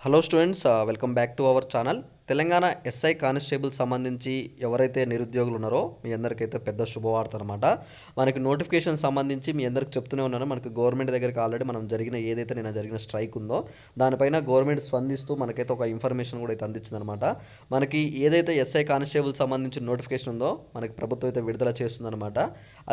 Hello students, welcome back to our channel. Telangana SI constable సంబంధించి ఎవరైతే నిరుద్యోగులు ఉన్నారో మీ అందరికైతే పెద్ద శుభవార్త అనమాట. మనకి నోటిఫికేషన్ సంబంధించి మీ అందరికి చెప్తూనే ఉన్నాను. మనకి గవర్నమెంట్ దగ్గరికి ఆల్రెడీ మనం ఏదైతే నిన్న జరిగిన స్ట్రైక్ ఉందో దానిపైన గవర్నమెంట్ స్పందిస్తూ మనకైతే ఒక ఇన్ఫర్మేషన్ కూడా అయితే అందించిందనమాట. మనకి ఏదైతే ఎస్ఐ కానిస్టేబుల్ సంబంధించిన నోటిఫికేషన్ ఉందో మనకి ప్రభుత్వం అయితే విడుదల చేస్తుందన్నమాట.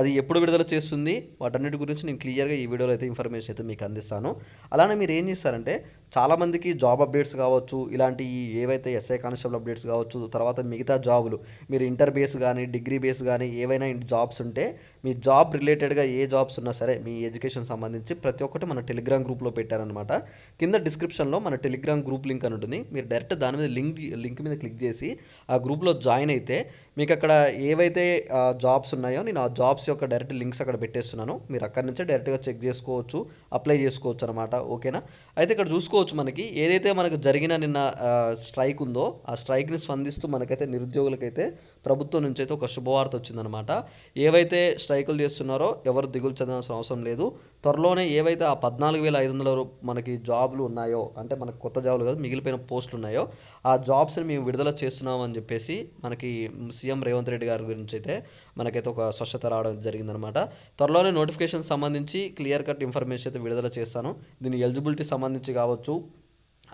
అది ఎప్పుడు విడుదల చేస్తుంది వాటన్నిటి గురించి నేను క్లియర్గా ఈ వీడియోలో అయితే ఇన్ఫర్మేషన్ అయితే మీకు అందిస్తాను. అలానే మీరు ఏం చేస్తారంటే చాలామందికి జాబ్ అప్డేట్స్ కావచ్చు, ఇలాంటి ఏవైతే ఎస్ఐ కానిస్టేబుల్ అప్డేట్స్ కావచ్చు, తర్వాత మిగతా జాబులు మీరు ఇంటర్ బేస్ కానీ డిగ్రీ బేస్ కానీ ఏవైనా జాబ్స్ ఉంటే మీ జాబ్ రిలేటెడ్గా ఏ జాబ్స్ ఉన్నా సరే మీ ఎడ్యుకేషన్ సంబంధించి ప్రతి ఒక్కటి మన టెలిగ్రామ్ గ్రూప్లో పెట్టారనమాట. కింద డిస్క్రిప్షన్లో మన టెలిగ్రామ్ గ్రూప్ లింక్ అని ఉంటుంది. మీరు డైరెక్ట్ దాని మీద లింక్ మీద క్లిక్ చేసి ఆ గ్రూప్లో జాయిన్ అయితే మీకు అక్కడ ఏవైతే జాబ్స్ ఉన్నాయో నేను ఆ జాబ్స్ యొక్క డైరెక్ట్ లింక్స్ అక్కడ పెట్టేస్తున్నాను. మీరు అక్కడి నుంచే డైరెక్ట్గా చెక్ చేసుకోవచ్చు, అప్లై చేసుకోవచ్చు అనమాట. ఓకేనా? అయితే ఇక్కడ చూసుకోవచ్చు మనకి ఏదైతే మనకు జరిగిన నిన్న స్ట్రైక్ ఉందో ఆ స్ట్రైక్ని స్పందిస్తూ మనకైతే నిరుద్యోగులకైతే ప్రభుత్వం నుంచి అయితే ఒక శుభవార్త వచ్చిందనమాట. ఏవైతే స్ట్రైకులు చేస్తున్నారో ఎవరు దిగులు చెందాల్సిన అవసరం లేదు. త్వరలోనే ఏవైతే ఆ 14,500 మనకి జాబ్లు ఉన్నాయో, అంటే మనకు కొత్త జాబ్లు కాదు మిగిలిపోయిన పోస్టులు ఉన్నాయో ఆ జాబ్స్ని మేము విడుదల చేస్తున్నామని చెప్పేసి మనకి సీఎం రేవంత్ రెడ్డి గారి గురించి అయితే మనకైతే ఒక స్పష్టత రావడం జరిగిందనమాట. త్వరలోనే నోటిఫికేషన్ సంబంధించి క్లియర్ కట్ ఇన్ఫర్మేషన్ అయితే విడుదల చేస్తాను. దీని ఎలిజిబిలిటీ సంబంధించి కావచ్చు,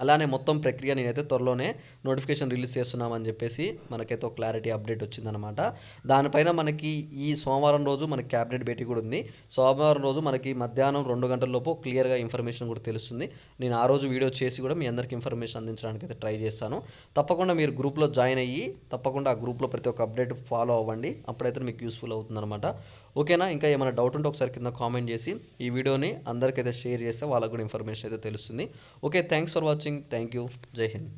అలానే మొత్తం ప్రక్రియ నేనైతే త్వరలోనే నోటిఫికేషన్ రిలీజ్ చేస్తున్నామని చెప్పేసి మనకైతే ఒక క్లారిటీ అప్డేట్ వచ్చిందనమాట. దానిపైన మనకి ఈ సోమవారం రోజు మనకి క్యాబినెట్ భేటీ కూడా ఉంది. సోమవారం రోజు మనకి మధ్యాహ్నం 2 గంటల లోపు క్లియర్గా ఇన్ఫర్మేషన్ కూడా తెలుస్తుంది. నేను ఆ రోజు వీడియో చేసి కూడా మీ అందరికీ ఇన్ఫర్మేషన్ అందించడానికి అయితే ట్రై చేస్తాను. తప్పకుండా మీరు గ్రూప్లో జాయిన్ అయ్యి తప్పకుండా ఆ గ్రూప్లో ప్రతి ఒక్క అప్డేట్ ఫాలో అవ్వండి. అప్పుడైతే మీకు యూస్ఫుల్ అవుతుందన్నమాట. ఓకేనా? ఇంకా ఏమైనా డౌట్ ఉంటే ఒకసారి కింద కామెంట్ చేసి ఈ వీడియోని అందరికైతే షేర్ చేస్తే వాళ్ళకు కూడా ఇన్ఫర్మేషన్ అయితే తెలుస్తుంది. Okay, thanks for watching. Thank you. జై హింద్.